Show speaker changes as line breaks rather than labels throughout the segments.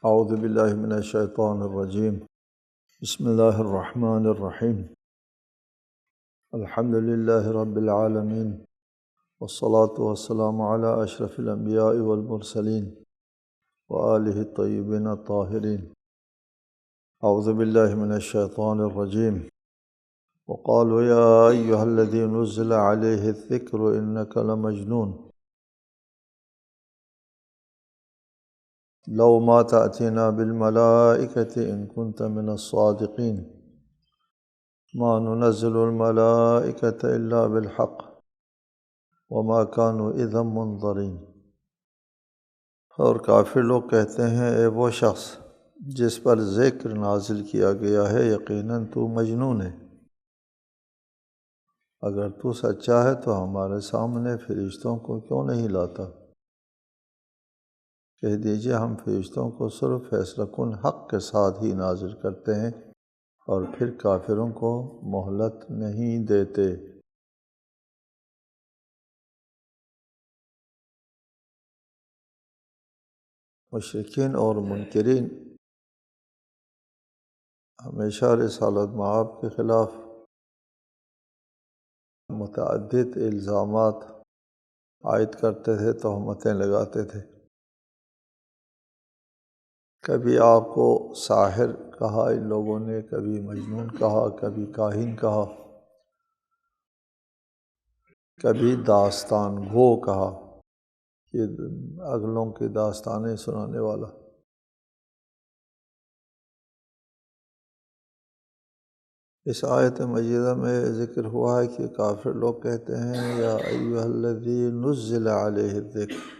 اعوذ باللہ من الشیطان الرجیم بسم اللہ الرحمن الرحیم الحمد للہ رب العالمین والصلاة والسلام علی اشرف الانبیاء والمرسلین وآلہ الطیبین الطاہرین۔ اعوذ باللہ من الشیطان الرجیم وقالوا یا ایہا الذی نزل علیہ الذکر انک لمجنون لو ما تأتینا بالملائکۃ ان کنت من الصادقین ما ننزل الملائکۃ الا بالحق وما كانوا اذا منظرین۔ اور کافر لوگ کہتے ہیں اے وہ شخص جس پر ذکر نازل کیا گیا ہے یقیناً تو مجنون ہے، اگر تو سچا ہے تو ہمارے سامنے فرشتوں کو کیوں نہیں لاتا؟ کہہ دیجئے ہم فرشتوں کو صرف فیصلہ کن حق کے ساتھ ہی نازل کرتے ہیں اور پھر کافروں کو مہلت نہیں دیتے۔ مشرکین اور منکرین ہمیشہ رسالت مآب کے خلاف متعدد الزامات عائد کرتے تھے، تہمتیں لگاتے تھے۔ کبھی آپ کو ساحر کہا ان لوگوں نے، کبھی مجنون کہا، کبھی کاہن کہا، کبھی داستان گو کہا، یہ اگلوں کی داستانیں سنانے والا۔ اس آیت مجیدہ میں ذکر ہوا ہے کہ کافر لوگ کہتے ہیں یا ایھا الذی نزل علیہ الذکر،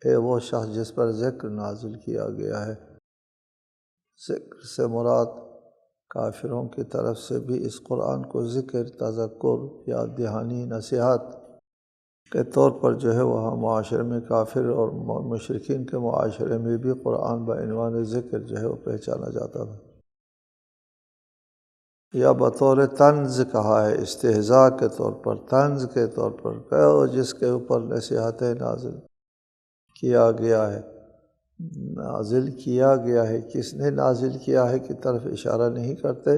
اے وہ شخص جس پر ذکر نازل کیا گیا ہے۔ ذکر سے مراد کافروں کی طرف سے بھی اس قرآن کو ذکر، تذکر، یاد دہانی، نصیحت کے طور پر جو ہے وہاں معاشرے میں کافر اور مشرکین کے معاشرے میں بھی قرآن بعنوان ذکر جو ہے وہ پہچانا جاتا تھا، یا بطور طنز کہا ہے، استہزاء کے طور پر، طنز کے طور پر، کہ جس کے اوپر نصیحتیں نازل کیا گیا ہے۔ نازل کیا گیا ہے، کس نے نازل کیا ہے کی طرف اشارہ نہیں کرتے،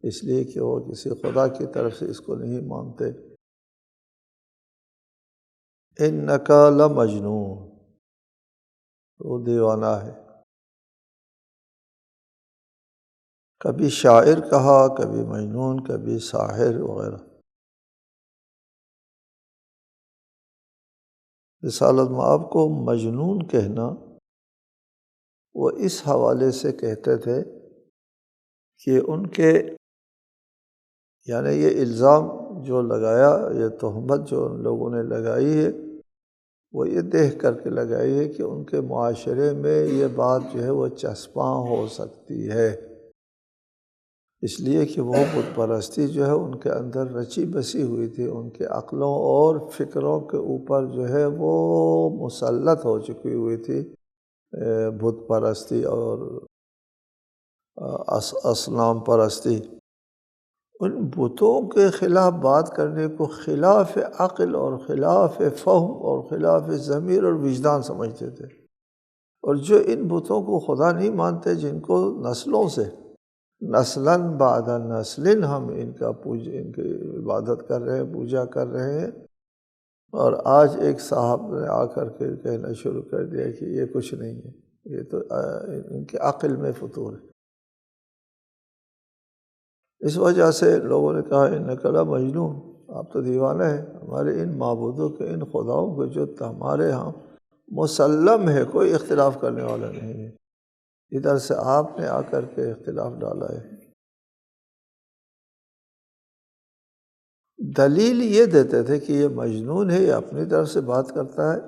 اس لیے کہ وہ کسی خدا کی طرف سے اس کو نہیں مانتے۔ انک لمجنون، وہ دیوانہ ہے۔ کبھی شاعر کہا، کبھی مجنون، کبھی ساحر وغیرہ۔ رسالت مآب کو مجنون کہنا وہ اس حوالے سے کہتے تھے کہ ان کے یعنی یہ الزام جو لگایا، یہ تہمت جو ان لوگوں نے لگائی ہے، وہ یہ دیکھ کر کے لگائی ہے کہ ان کے معاشرے میں یہ بات جو ہے وہ چسپاں ہو سکتی ہے، اس لیے کہ وہ بت پرستی جو ہے ان کے اندر رچی بسی ہوئی تھی، ان کے عقلوں اور فکروں کے اوپر جو ہے وہ مسلط ہو چکی ہوئی تھی بت پرستی اور اصنام پرستی۔ ان بتوں کے خلاف بات کرنے کو خلاف عقل اور خلاف فہم اور خلاف ضمیر اور وجدان سمجھتے تھے، اور جو ان بتوں کو خدا نہیں مانتے، جن کو نسلوں سے نسلاً بعد نسل ہم ان کی عبادت کر رہے ہیں، پوجا کر رہے ہیں، اور آج ایک صاحب نے آ کر کے کہنا شروع کر دیا کہ یہ کچھ نہیں ہے، یہ تو ان کے عقل میں فطور ہے۔ اس وجہ سے لوگوں نے کہا انک لمجنون، آپ تو دیوانہ ہیں، ہمارے ان معبودوں کے، ان خداؤں کے جو ہمارے ہاں مسلم ہے، کوئی اختلاف کرنے والا نہیں ہے، ادھر سے آپ نے آ کر کے اختلاف ڈالا ہے۔ دلیل یہ دیتے تھے کہ یہ مجنون ہے، یہ اپنی طرف سے بات کرتا ہے۔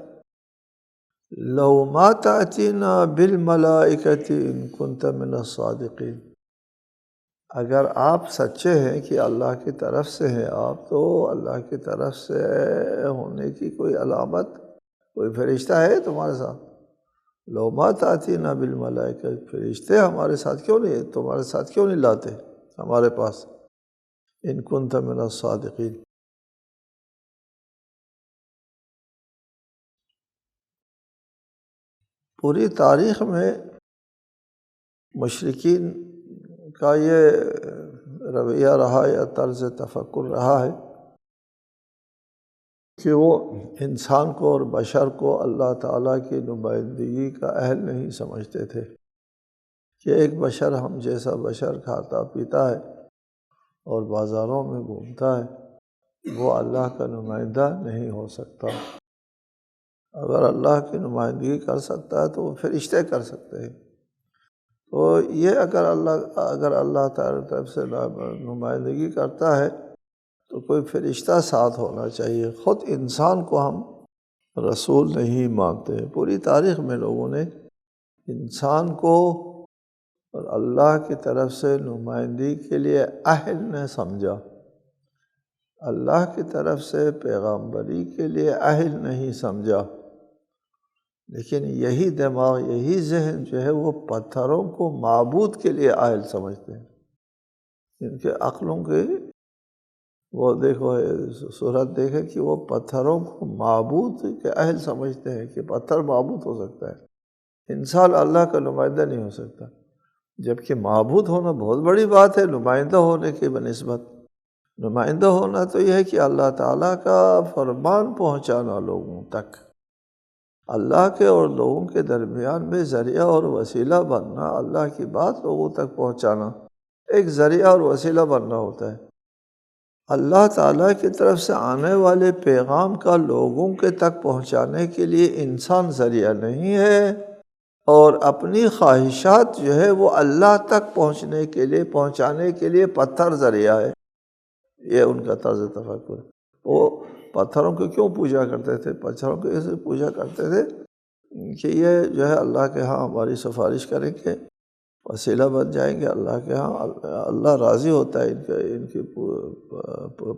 لو ما تأتینا بالملائکۃ ان کنت من الصادقین، اگر آپ سچے ہیں کہ اللہ کی طرف سے ہیں آپ، تو اللہ کی طرف سے ہونے کی کوئی علامت، کوئی فرشتہ ہے تمہارے ساتھ؟ لو ما تأتینا بالملائکہ، فرشتے ہمارے ساتھ کیوں نہیں، تمہارے ساتھ کیوں نہیں لاتے ہمارے پاس؟ ان کنت من الصادقین۔ پوری تاریخ میں مشرکین کا یہ رویہ رہا یا طرز تفکر رہا ہے کہ وہ انسان کو اور بشر کو اللہ تعالیٰ کی نمائندگی کا اہل نہیں سمجھتے تھے کہ ایک بشر ہم جیسا بشر کھاتا پیتا ہے اور بازاروں میں گھومتا ہے، وہ اللہ کا نمائندہ نہیں ہو سکتا۔ اگر اللہ کی نمائندگی کر سکتا ہے تو وہ فرشتے کر سکتے ہیں۔ تو یہ اگر اللہ تعالیٰ کی طرف سے نمائندگی کرتا ہے تو کوئی فرشتہ ساتھ ہونا چاہیے، خود انسان کو ہم رسول نہیں مانتے۔ پوری تاریخ میں لوگوں نے انسان کو اور اللہ کی طرف سے نمائندگی کے لیے اہل نہ سمجھا، اللہ کی طرف سے پیغمبری کے لیے اہل نہیں سمجھا، لیکن یہی دماغ، یہی ذہن جو ہے وہ پتھروں کو معبود کے لیے اہل سمجھتے ہیں۔ ان کے عقلوں کے وہ دیکھو صورت دیکھے کہ وہ پتھروں کو معبود کے اہل سمجھتے ہیں کہ پتھر معبود ہو سکتا ہے، انسان اللہ کا نمائندہ نہیں ہو سکتا، جبکہ معبود ہونا بہت بڑی بات ہے نمائندہ ہونے کے بنسبت۔ نمائندہ ہونا تو یہ ہے کہ اللہ تعالیٰ کا فرمان پہنچانا لوگوں تک، اللہ کے اور لوگوں کے درمیان میں ذریعہ اور وسیلہ بننا، اللہ کی بات لوگوں تک پہنچانا ایک ذریعہ اور وسیلہ بننا ہوتا ہے۔ اللہ تعالیٰ کی طرف سے آنے والے پیغام کا لوگوں کے تک پہنچانے کے لیے انسان ذریعہ نہیں ہے، اور اپنی خواہشات جو ہے وہ اللہ تک پہنچانے کے لیے پتھر ذریعہ ہے۔ یہ ان کا طرز تفکر ہے۔ وہ پتھروں کو کیوں پوجا کرتے تھے؟ پتھروں کو ایسے پوجا کرتے تھے کہ یہ جو ہے اللہ کے ہاں ہماری سفارش کریں گے، وسیلہ بن جائیں گے اللہ کے ہاں، اللہ راضی ہوتا ہے ان کی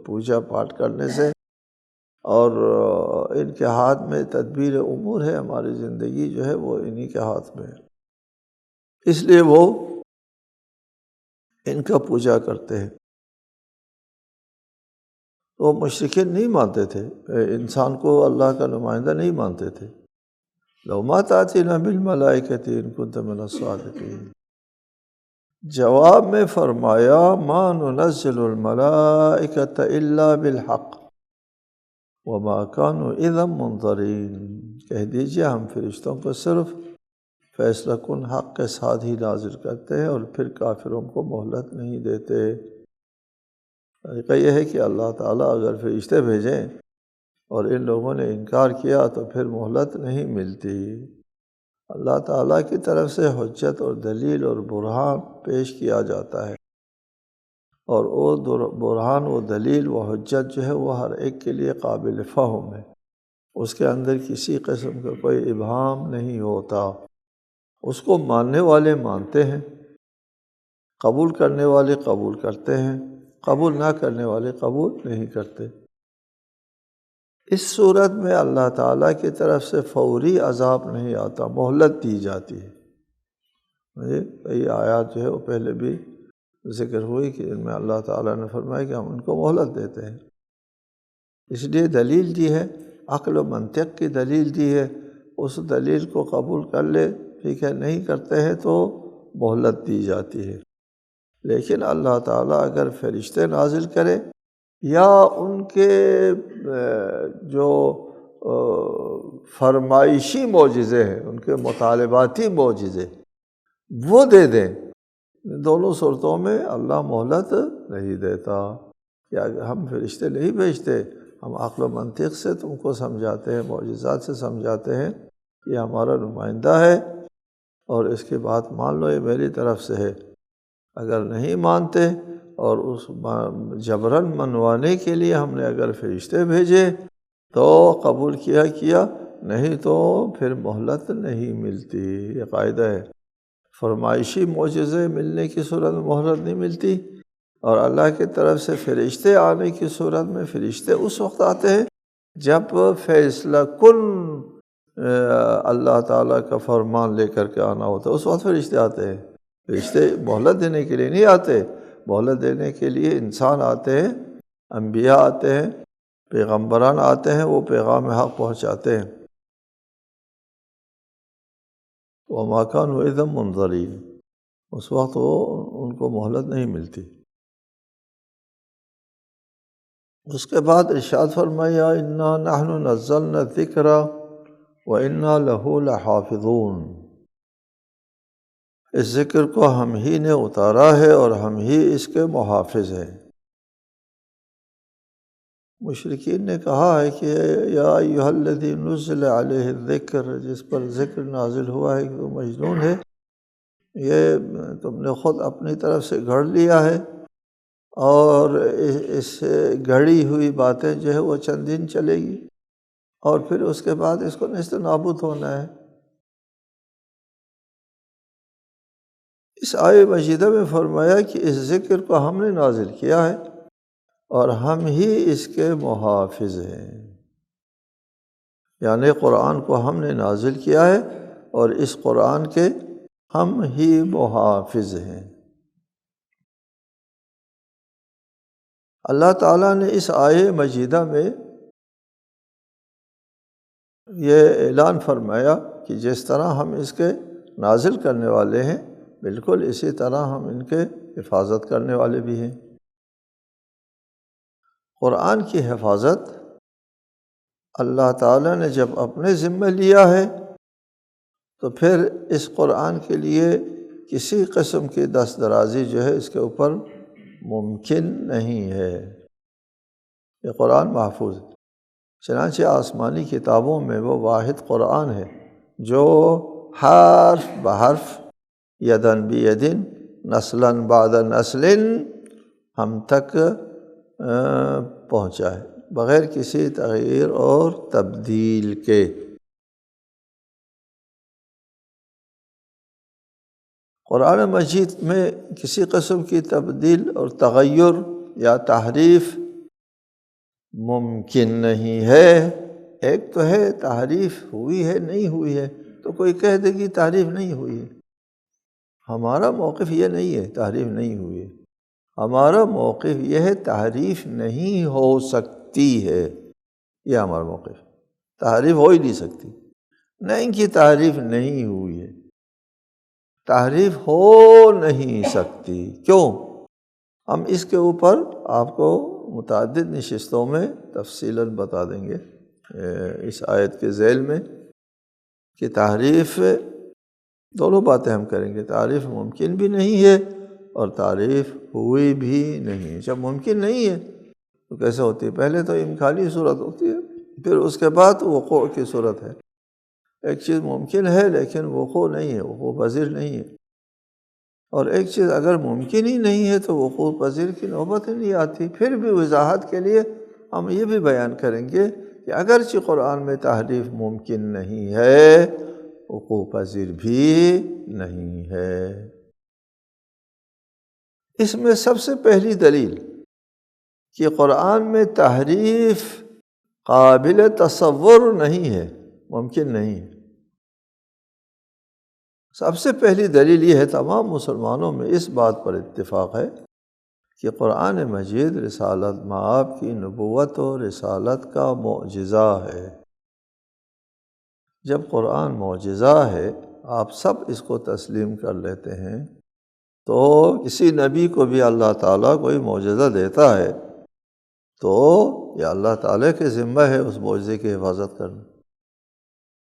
پوجا پاٹ کرنے سے، اور ان کے ہاتھ میں تدبیر امور ہے، ہماری زندگی جو ہے وہ انہی کے ہاتھ میں ہے، اس لیے وہ ان کا پوجا کرتے ہیں۔ وہ مشرکین نہیں مانتے تھے، انسان کو اللہ کا نمائندہ نہیں مانتے تھے۔ لَوْ مَا تَأْتِينَا بِالْمَلَائِكَةِ إِن كُنتَ مِنَ الصَّادِقِينَ۔ جواب میں فرمایا مَا نُنَزِّلُ الْمَلَائِكَةَ إِلَّا بِالْحَقِّ وَمَا كَانُوا إِذًا مُنظَرِينَ۔ کہہ دیجئے ہم فرشتوں کو صرف فیصلہ کن حق کے ساتھ ہی نازل کرتے ہیں اور پھر کافروں کو مہلت نہیں دیتے۔ طریقہ یہ ہے کہ اللہ تعالیٰ اگر فرشتے بھیجیں اور ان لوگوں نے انکار کیا تو پھر مہلت نہیں ملتی۔ اللہ تعالیٰ کی طرف سے حجت اور دلیل اور برہان پیش کیا جاتا ہے، اور وہ برہان و دلیل و حجت جو ہے وہ ہر ایک کے لیے قابل فہم ہے، اس کے اندر کسی قسم کا کوئی ابہام نہیں ہوتا، اس کو ماننے والے مانتے ہیں، قبول کرنے والے قبول کرتے ہیں، قبول نہ کرنے والے قبول نہیں کرتے۔ اس صورت میں اللہ تعالیٰ کی طرف سے فوری عذاب نہیں آتا، مہلت دی جاتی ہے۔ کئی آیات جو ہے وہ پہلے بھی ذکر ہوئی کہ ان میں اللہ تعالیٰ نے فرمایا کہ ہم ان کو مہلت دیتے ہیں، اس لیے دلیل دی ہے، عقل و منطق کی دلیل دی ہے، اس دلیل کو قبول کر لے، ٹھیک ہے، نہیں کرتے ہیں تو مہلت دی جاتی ہے۔ لیکن اللہ تعالیٰ اگر فرشتے نازل کرے یا ان کے جو فرمائشی معجزے ہیں، ان کے مطالباتی معجزے وہ دے دیں، دونوں صورتوں میں اللہ مہلت نہیں دیتا کہ ہم فرشتے نہیں بھیجتے، ہم عقل و منطق سے تم کو سمجھاتے ہیں، معجزات سے سمجھاتے ہیں، یہ ہمارا نمائندہ ہے اور اس کی بات مان لو، یہ میری طرف سے ہے۔ اگر نہیں مانتے اور اس جبراً منوانے کے لیے ہم نے اگر فرشتے بھیجے تو قبول کیا، نہیں تو پھر مہلت نہیں ملتی۔ یہ قاعدہ ہے، فرمائشی معجزے ملنے کی صورت میں مہلت نہیں ملتی، اور اللہ کی طرف سے فرشتے آنے کی صورت میں فرشتے اس وقت آتے ہیں جب فیصلہ کن اللہ تعالیٰ کا فرمان لے کر کے آنا ہوتا ہے، اس وقت فرشتے آتے ہیں۔ فرشتے مہلت دینے کے لیے نہیں آتے، مہلت دینے کے لیے انسان آتے ہیں، انبیاء آتے ہیں، پیغمبران آتے ہیں، وہ پیغام حق پہنچاتے ہیں۔ وما كانوا إذا منظرین، اس وقت وہ ان کو مہلت نہیں ملتی۔ اس کے بعد ارشاد فرمایا انا نحن نزلنا الذکر وانا لہ لحافظون، اس ذکر کو ہم ہی نے اتارا ہے اور ہم ہی اس کے محافظ ہیں۔ مشرکین نے کہا ہے کہ یا ایھا الذی نزل علیہ الذکر، جس پر ذکر نازل ہوا ہے کہ وہ مجنون ہے، یہ تم نے خود اپنی طرف سے گھڑ لیا ہے، اور اس گھڑی ہوئی باتیں جو ہے وہ چند دن چلے گی اور پھر اس کے بعد اس کو نیست و نابود ہونا ہے۔ اس آیہ مجیدہ میں فرمایا کہ اس ذکر کو ہم نے نازل کیا ہے اور ہم ہی اس کے محافظ ہیں، یعنی قرآن کو ہم نے نازل کیا ہے اور اس قرآن کے ہم ہی محافظ ہیں۔ اللہ تعالیٰ نے اس آیہ مجیدہ میں یہ اعلان فرمایا کہ جس طرح ہم اس کے نازل کرنے والے ہیں، بالکل اسی طرح ہم ان کے حفاظت کرنے والے بھی ہیں۔ قرآن کی حفاظت اللہ تعالیٰ نے جب اپنے ذمہ لیا ہے تو پھر اس قرآن کے لیے کسی قسم کی دست درازی جو ہے اس کے اوپر ممکن نہیں ہے۔ یہ قرآن محفوظ ہے، چنانچہ آسمانی کتابوں میں وہ واحد قرآن ہے جو حرف بحرف، یدن بیدن، نسلاً بعد نسل ہم تک پہنچا ہے بغیر کسی تغیر اور تبدیل کے۔ قرآن مجید میں کسی قسم کی تبدیل اور تغیر یا تحریف ممکن نہیں ہے۔ ایک تو ہے تحریف ہوئی ہے نہیں ہوئی ہے، تو کوئی کہہ دے کہ تحریف نہیں ہوئی ہے، ہمارا موقف یہ نہیں ہے تحریف نہیں ہوئی ہے، ہمارا موقف یہ ہے تحریف نہیں ہو سکتی ہے، یہ ہمارا موقف، تحریف ہو ہی نہیں سکتی، نہیں کہ تحریف نہیں ہوئی ہے، تحریف ہو نہیں سکتی۔ کیوں؟ ہم اس کے اوپر آپ کو متعدد نشستوں میں تفصیلاً بتا دیں گے اس آیت کے ذیل میں کہ تحریف، دونوں باتیں ہم کریں گے، تعریف ممکن بھی نہیں ہے اور تعریف ہوئی بھی نہیں۔ جب ممکن نہیں ہے تو کیسے ہوتی ہے؟ پہلے تو امکانی صورت ہوتی ہے، پھر اس کے بعد وقوع کی صورت ہے۔ ایک چیز ممکن ہے لیکن وقوع نہیں ہے، وقوع پذیر نہیں ہے، اور ایک چیز اگر ممکن ہی نہیں ہے تو وقوع پذیر کی نوبت ہی نہیں آتی۔ پھر بھی وضاحت کے لیے ہم یہ بھی بیان کریں گے کہ اگرچہ قرآن میں تحریف ممکن نہیں ہے، وقوع پذیر بھی نہیں ہے۔ اس میں سب سے پہلی دلیل کہ قرآن میں تحریف قابل تصور نہیں ہے، ممکن نہیں ہے، سب سے پہلی دلیل یہ ہے، تمام مسلمانوں میں اس بات پر اتفاق ہے کہ قرآن مجید رسالت مآب کی نبوت و رسالت کا معجزہ ہے۔ جب قرآن معجزہ ہے، آپ سب اس کو تسلیم کر لیتے ہیں، تو کسی نبی کو بھی اللہ تعالیٰ کوئی معجزہ دیتا ہے تو یہ اللہ تعالیٰ کے ذمہ ہے اس معجزے کی حفاظت کرنا۔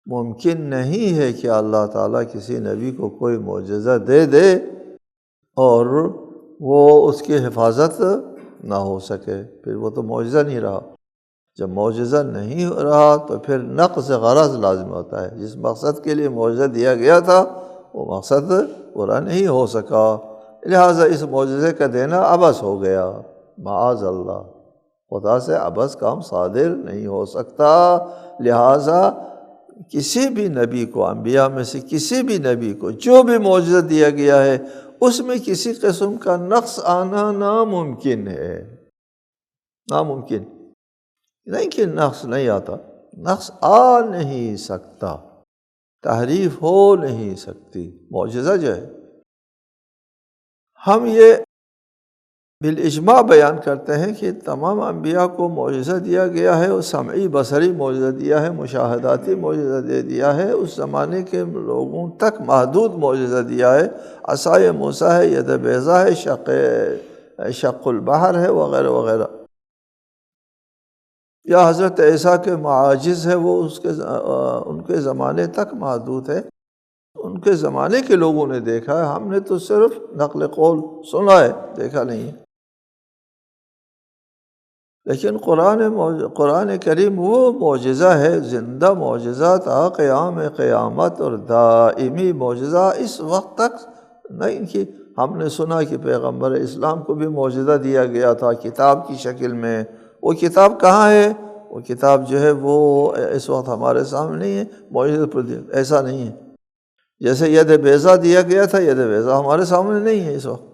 ممکن نہیں ہے کہ اللہ تعالیٰ کسی نبی کو کوئی معجزہ دے دے اور وہ اس کی حفاظت نہ ہو سکے، پھر وہ تو معجزہ نہیں رہا۔ جب معجزہ نہیں رہا تو پھر نقض غرض لازم ہوتا ہے، جس مقصد کے لیے معجزہ دیا گیا تھا وہ مقصد پورا نہیں ہو سکا، لہٰذا اس معجزے کا دینا عبث ہو گیا۔ معاذ اللہ، خدا سے عبث کام صادر نہیں ہو سکتا، لہٰذا کسی بھی نبی کو، انبیاء میں سے کسی بھی نبی کو جو بھی معجزہ دیا گیا ہے اس میں کسی قسم کا نقص آنا ناممکن ہے، ناممکن نہیں کہ نقص نہیں آتا، نقص آ نہیں سکتا، تحریف ہو نہیں سکتی۔ معجزہ جو ہے، ہم یہ بالاجماع بیان کرتے ہیں کہ تمام انبیاء کو معجزہ دیا گیا ہے، اور سمعی بصری معجزہ دیا ہے، مشاہداتی معجزہ دے دیا ہے، اس زمانے کے لوگوں تک محدود معجزہ دیا ہے۔ عصائے موسیٰ ہے، ید بیضا ہے، شق البحر ہے، وغیرہ وغیرہ۔ یا حضرت عیسیٰ کے معاجز ہے، وہ ان کے زمانے تک محدود ہے، ان کے زمانے کے لوگوں نے دیکھا ہے، ہم نے تو صرف نقل قول سنا ہے، دیکھا نہیں ہے۔ لیکن قرآن کریم وہ معجزہ ہے، زندہ معجزہ تا قیام قیامت، اور دائمی معجزہ اس وقت تک نہیں کہ ہم نے سنا کہ پیغمبر اسلام کو بھی معجزہ دیا گیا تھا کتاب کی شکل میں۔ وہ کتاب کہاں ہے؟ وہ کتاب جو ہے وہ اس وقت ہمارے سامنے نہیں ہے، معجزہ پر ایسا نہیں ہے۔ جیسے ید بیضا دیا گیا تھا، ید بیضا ہمارے سامنے نہیں ہے اس وقت۔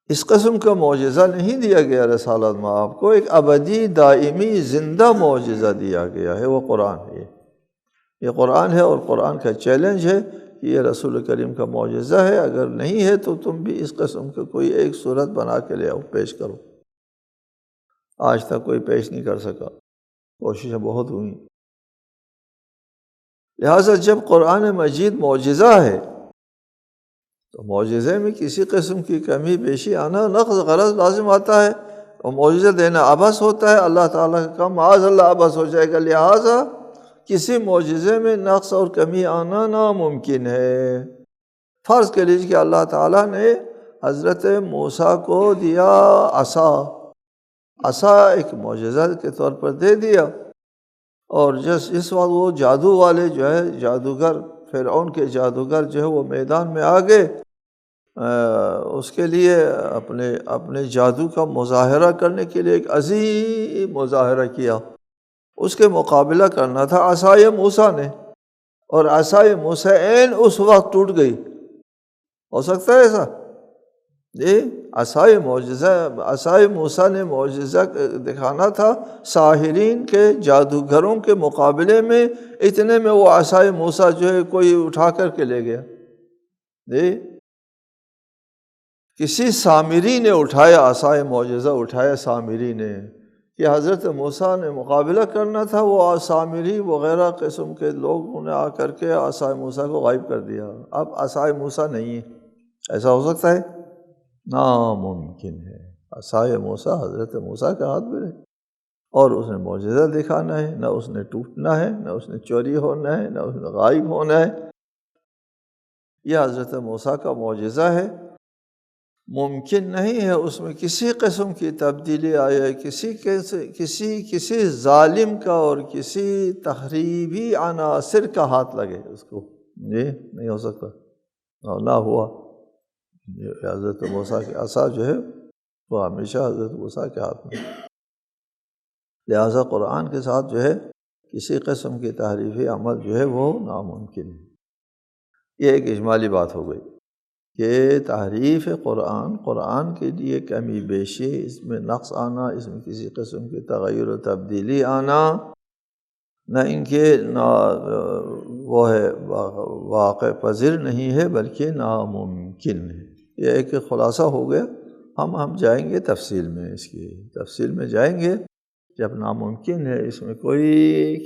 اس قسم کا معجزہ نہیں دیا گیا رسالت میں آپ کو، ایک ابدی دائمی زندہ معجزہ دیا گیا ہے، وہ قرآن ہے۔ یہ قرآن ہے، اور قرآن کا چیلنج ہے کہ یہ رسول کریم کا معجزہ ہے، اگر نہیں ہے تو تم بھی اس قسم کا کوئی ایک صورت بنا کے لے آؤ، پیش کرو۔ آج تک کوئی پیش نہیں کر سکا، کوششیں بہت ہوئیں۔ لہٰذا جب قرآن مجید معجزہ ہے تو معجزے میں کسی قسم کی کمی بیشی آنا نقص غرض لازم آتا ہے، اور معجزہ دینا عبث ہوتا ہے، اللہ تعالیٰ کا کام معاذ اللہ عبث ہو جائے گا۔ لہٰذا کسی معجزے میں نقص اور کمی آنا ناممکن ہے۔ فرض کر لیجیے کہ اللہ تعالیٰ نے حضرت موسیٰ کو دیا عصا ایک معجزہ کے طور پر دے دیا، اور اس وقت وہ جادو والے جو ہے جادوگر، فرعون کے جادوگر جو ہے وہ میدان میں آ گئے، اس کے لیے اپنے جادو کا مظاہرہ کرنے کے لیے ایک عظیم مظاہرہ کیا۔ اس کے مقابلہ کرنا تھا عصائے موسیٰ نے، اور عصائے موسیٰ عین اس وقت ٹوٹ گئی۔ ہو سکتا ہے ایسا؟ عصائے موسیٰ نے معجزہ دکھانا تھا ساحرین کے، جادوگروں کے مقابلے میں، اتنے میں وہ عصائے موسیٰ جو ہے کوئی اٹھا کر کے لے گیا۔ کسی سامری نے اٹھایا، عصائے معجزہ اٹھایا سامری نے، کہ حضرت موسیٰ نے مقابلہ کرنا تھا، وہ سامری وغیرہ قسم کے لوگوں نے آ کر کے عصائے موسیٰ کو غائب کر دیا۔ اب عصائے موسیٰ نہیں ہے، ایسا ہو سکتا ہے؟ ناممکن ہے۔ عصائے موسیٰ حضرت موسیٰ کے ہاتھ میں ہے، اور اس نے معجزہ دکھانا ہے، نہ اس نے ٹوٹنا ہے، نہ اس نے چوری ہونا ہے، نہ اس نے غائب ہونا ہے۔ یہ حضرت موسیٰ کا معجزہ ہے، ممکن نہیں ہے اس میں کسی قسم کی تبدیلی آئے، کسی ظالم کا اور کسی تخریبی عناصر کا ہاتھ لگے اس کو، یہ نہیں ہو سکتا، اور نہ ہوا۔ حضرت موسیٰ کی عصا جو ہے وہ ہمیشہ حضرت موسیٰ کے ہاتھ میں، لہٰذا قرآن کے ساتھ جو ہے کسی قسم کی تحریفی عمل جو ہے وہ ناممکن ہے۔ یہ ایک اجمالی بات ہو گئی کہ تحریف قرآن کے لیے کمی بیشی، اس میں نقص آنا، اس میں کسی قسم کی تغیر و تبدیلی آنا، نہ ان کے وہ ہے واقع پذیر نہیں ہے، بلکہ ناممکن ہے۔ یہ ایک خلاصہ ہو گیا۔ ہم جائیں گے تفصیل میں، اس کی تفصیل میں جائیں گے۔ جب ناممکن ہے، اس میں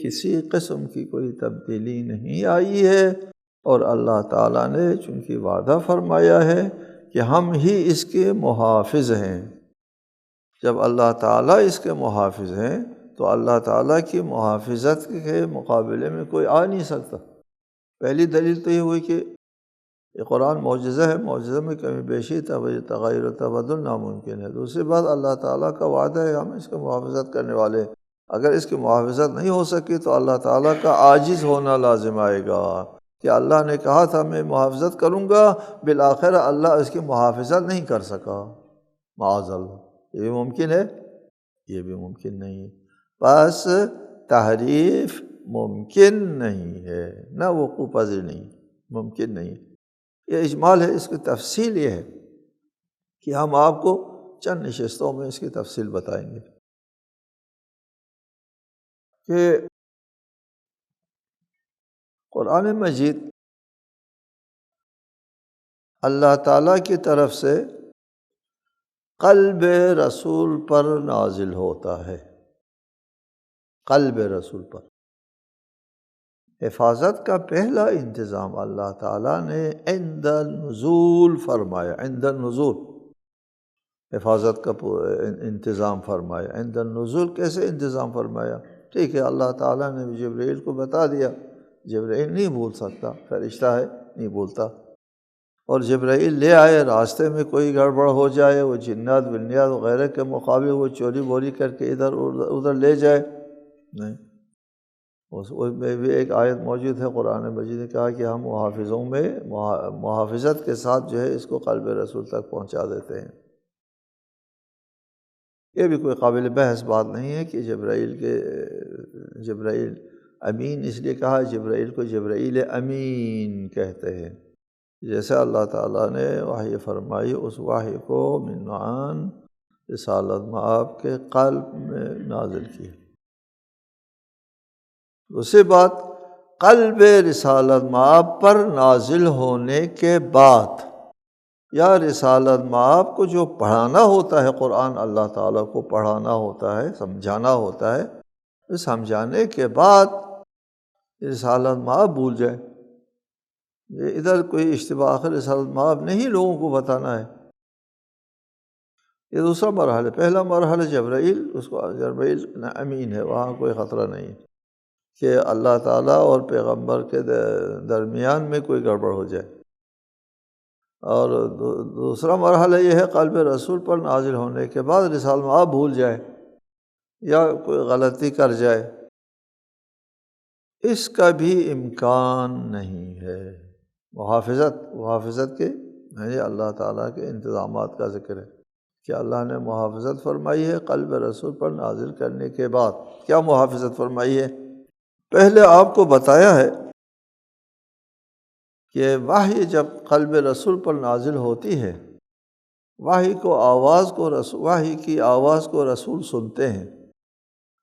کسی قسم کی کوئی تبدیلی نہیں آئی ہے، اور اللہ تعالیٰ نے چونکہ وعدہ فرمایا ہے کہ ہم ہی اس کے محافظ ہیں، جب اللہ تعالیٰ اس کے محافظ ہیں تو اللہ تعالیٰ کی محافظت کے مقابلے میں کوئی آ نہیں سکتا۔ پہلی دلیل تو یہ ہوئی کہ یہ قرآن معجزہ ہے، معجزہ میں کمی بیشی تغیر و تبدل ناممکن ہے۔ دوسری بات، اللہ تعالیٰ کا وعدہ ہے ہم اس کی محافظت کرنے والے، اگر اس کی محافظت نہیں ہو سکی تو اللہ تعالیٰ کا عاجز ہونا لازم آئے گا، کہ اللہ نے کہا تھا میں محافظت کروں گا، بالآخر اللہ اس کی محافظت نہیں کر سکا، معاذ اللہ۔ یہ بھی ممکن ہے؟ یہ بھی ممکن نہیں ہے۔ بس تحریف ممکن نہیں ہے، نہ وقوع پذیر نہیں، ممکن نہیں۔ یہ اجمال ہے، اس کی تفصیل یہ ہے کہ ہم آپ کو چند نشستوں میں اس کی تفصیل بتائیں گے کہ قرآن مجید اللہ تعالیٰ کی طرف سے قلب رسول پر نازل ہوتا ہے، قلب رسول پر۔ حفاظت کا پہلا انتظام اللہ تعالیٰ نے عند النزول فرمایا، عند النزول حفاظت کا انتظام فرمایا۔ عند النزول کیسے انتظام فرمایا؟ ٹھیک ہے، اللہ تعالیٰ نے جبرائیل کو بتا دیا، جبرائیل نہیں بھول سکتا، فرشتہ ہے نہیں بھولتا، اور جبرائیل لے آئے، راستے میں کوئی گڑبڑ ہو جائے، وہ جنات بنیات وغیرہ کے مقابلے وہ چوری بوری کر کے ادھر ادھر لے جائے، نہیں۔ اس میں بھی ایک آیت موجود ہے، قرآن مجید نے کہا کہ ہم محافظوں میں محافظت کے ساتھ جو ہے اس کو قلب رسول تک پہنچا دیتے ہیں۔ یہ بھی کوئی قابل بحث بات نہیں ہے کہ جبرائیل امین اس لیے کہا، جبرائیل کو جبرائیل امین کہتے ہیں، جیسے اللہ تعالیٰ نے وحی فرمائی، اس وحی کو من عن رسالت مآب کے قلب میں نازل کی۔ اسی بات قلب رسالت مآب پر نازل ہونے کے بعد، یا رسالت مآب کو جو پڑھانا ہوتا ہے، قرآن اللہ تعالیٰ کو پڑھانا ہوتا ہے، سمجھانا ہوتا ہے، سمجھانے کے بعد رسالت مآب بھول جائے، یہ ادھر کوئی اشتباہ آخر رسالت مآب نہیں لوگوں کو بتانا ہے۔ یہ دوسرا مرحلہ، پہلا مرحلہ جبرائیل، اس کو جبرائیل امین ہے، وہاں کوئی خطرہ نہیں کہ اللہ تعالیٰ اور پیغمبر کے درمیان میں کوئی گڑبڑ ہو جائے۔ اور دوسرا مرحلہ یہ ہے قلب رسول پر نازل ہونے کے بعد رسالت مآب بھول جائے یا کوئی غلطی کر جائے، اس کا بھی امکان نہیں ہے۔ محافظت کے یہ اللہ تعالیٰ کے انتظامات کا ذکر ہے کہ اللہ نے محافظت فرمائی ہے قلب رسول پر نازل کرنے کے بعد۔ کیا محافظت فرمائی ہے؟ پہلے آپ کو بتایا ہے کہ وحی جب قلب رسول پر نازل ہوتی ہے، وحی کی آواز کو رسول سنتے ہیں،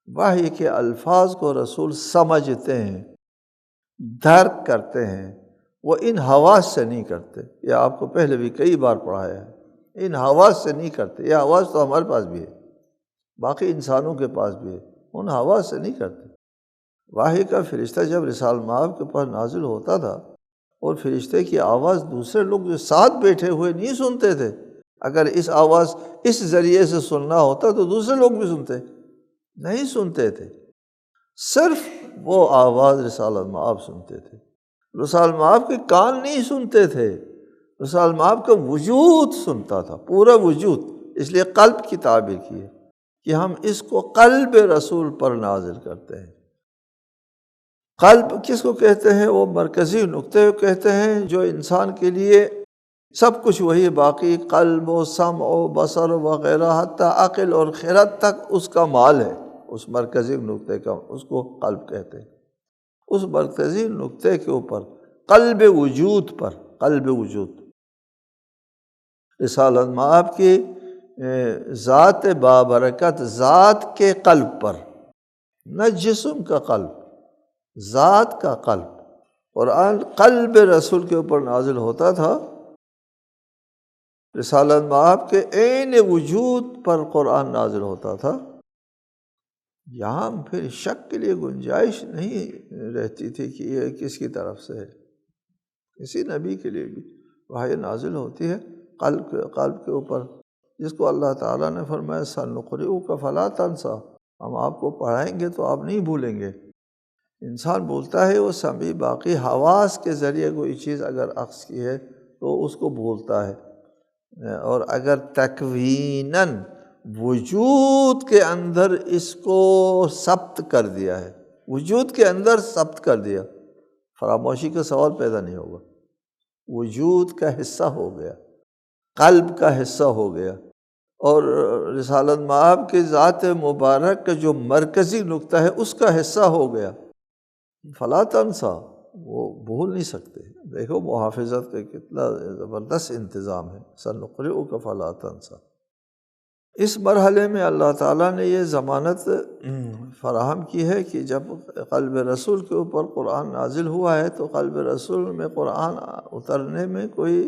وحی کے الفاظ کو رسول سمجھتے ہیں، درک کرتے ہیں، وہ ان حواس سے نہیں کرتے۔ یہ آپ کو پہلے بھی کئی بار پڑھایا ہے، ان حواس سے نہیں کرتے۔ یہ حواس تو ہمارے پاس بھی ہے، باقی انسانوں کے پاس بھی ہے، ان حواس سے نہیں کرتے۔ وحی کا فرشتہ جب رسالت مآب کے پاس نازل ہوتا تھا، اور فرشتے کی آواز دوسرے لوگ جو ساتھ بیٹھے ہوئے نہیں سنتے تھے، اگر اس آواز اس ذریعے سے سننا ہوتا تو دوسرے لوگ بھی نہیں سنتے تھے، صرف وہ آواز رسالت مآب سنتے تھے۔ رسالت مآب کے کان نہیں سنتے تھے، رسالت مآب کا وجود سنتا تھا، پورا وجود۔ اس لیے قلب کی تعبیر کی ہے کہ ہم اس کو قلب رسول پر نازل کرتے ہیں۔ قلب کس کو کہتے ہیں؟ وہ مرکزی نقطے کو کہتے ہیں جو انسان کے لیے سب کچھ وہی باقی قلب و سمع و بصر وغیرہ حتیٰ عقل اور خرد تک اس کا مال ہے، اس مرکزی نقطے کا، اس کو قلب کہتے ہیں۔ اس مرکزی نقطے کے اوپر قلب وجود پر، قلب وجود رسالت مآب کی ذات بابرکت ذات کے قلب پر، نہ جسم کا قلب، ذات کا قلب۔ قرآن قلب رسول کے اوپر نازل ہوتا تھا، رسالت مآب کے عین وجود پر قرآن نازل ہوتا تھا۔ یہاں پھر شک کے لیے گنجائش نہیں رہتی تھی کہ یہ کس کی طرف سے ہے۔ کسی نبی کے لیے بھی وحی نازل ہوتی ہے قلب کے اوپر، جس کو اللہ تعالیٰ نے فرمایا سنقرئک فلا تنسیٰ، ہم آپ کو پڑھائیں گے تو آپ نہیں بھولیں گے۔ انسان بولتا ہے، وہ سمعی باقی حواس کے ذریعے کوئی چیز اگر اخذ کی ہے تو اس کو بھولتا ہے، اور اگر تکویناً وجود کے اندر اس کو ثبت کر دیا ہے، وجود کے اندر ثبت کر دیا، فراموشی کا سوال پیدا نہیں ہوگا۔ وجود کا حصہ ہو گیا، قلب کا حصہ ہو گیا، اور رسالت مآب کے ذات مبارک کا جو مرکزی نقطہ ہے اس کا حصہ ہو گیا، فلا تنسیٰ، وہ بھول نہیں سکتے۔ دیکھو محافظت کا کتنا زبردست انتظام ہے، سنقرئک فلا تنسیٰ۔ اس مرحلے میں اللہ تعالیٰ نے یہ ضمانت فراہم کی ہے کہ جب قلب رسول کے اوپر قرآن نازل ہوا ہے تو قلب رسول میں قرآن اترنے میں کوئی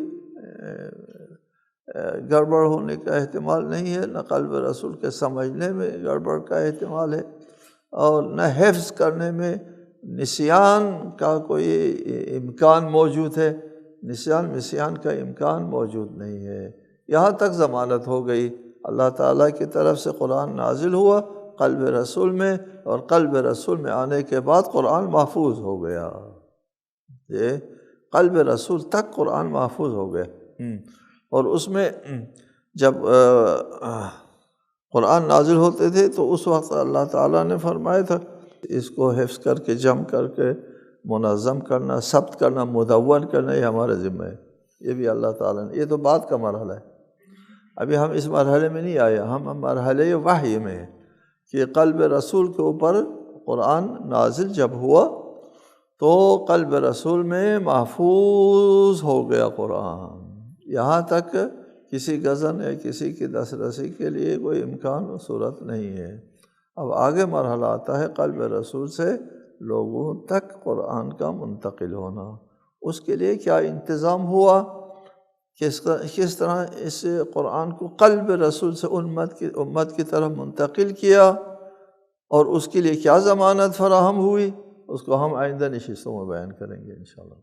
گڑبڑ ہونے کا احتمال نہیں ہے، نہ قلب رسول کے سمجھنے میں گڑبڑ کا احتمال ہے، اور نہ حفظ کرنے میں نسیان کا کوئی امکان موجود ہے، نسیان کا امکان موجود نہیں ہے۔ یہاں تک ضمانت ہو گئی، اللہ تعالیٰ کی طرف سے قرآن نازل ہوا قلب رسول میں، اور قلب رسول میں آنے کے بعد قرآن محفوظ ہو گیا، یہ قلب رسول تک قرآن محفوظ ہو گیا۔ اور اس میں جب قرآن نازل ہوتے تھے تو اس وقت اللہ تعالیٰ نے فرمایا تھا اس کو حفظ کر کے جمع کر کے منظم کرنا، ثبت کرنا، مدون کرنا، یہ ہمارے ذمہ ہے۔ یہ بھی اللہ تعالیٰ نے، یہ تو بعد کا مرحلہ ہے، ابھی ہم اس مرحلے میں نہیں آئے، ہم مرحلے وحی میں ہیں کہ قلب رسول کے اوپر قرآن نازل جب ہوا تو قلب رسول میں محفوظ ہو گیا قرآن، یہاں تک کسی غزن یا کسی کی دسترسی کے لیے کوئی امکان و صورت نہیں ہے۔ اب آگے مرحلہ آتا ہے قلب رسول سے لوگوں تک قرآن کا منتقل ہونا، اس کے لیے کیا انتظام ہوا، کس طرح اس قرآن کو قلب رسول سے امت کی طرف منتقل کیا، اور اس کے لیے کیا ضمانت فراہم ہوئی، اس کو ہم آئندہ نشستوں میں بیان کریں گے انشاءاللہ۔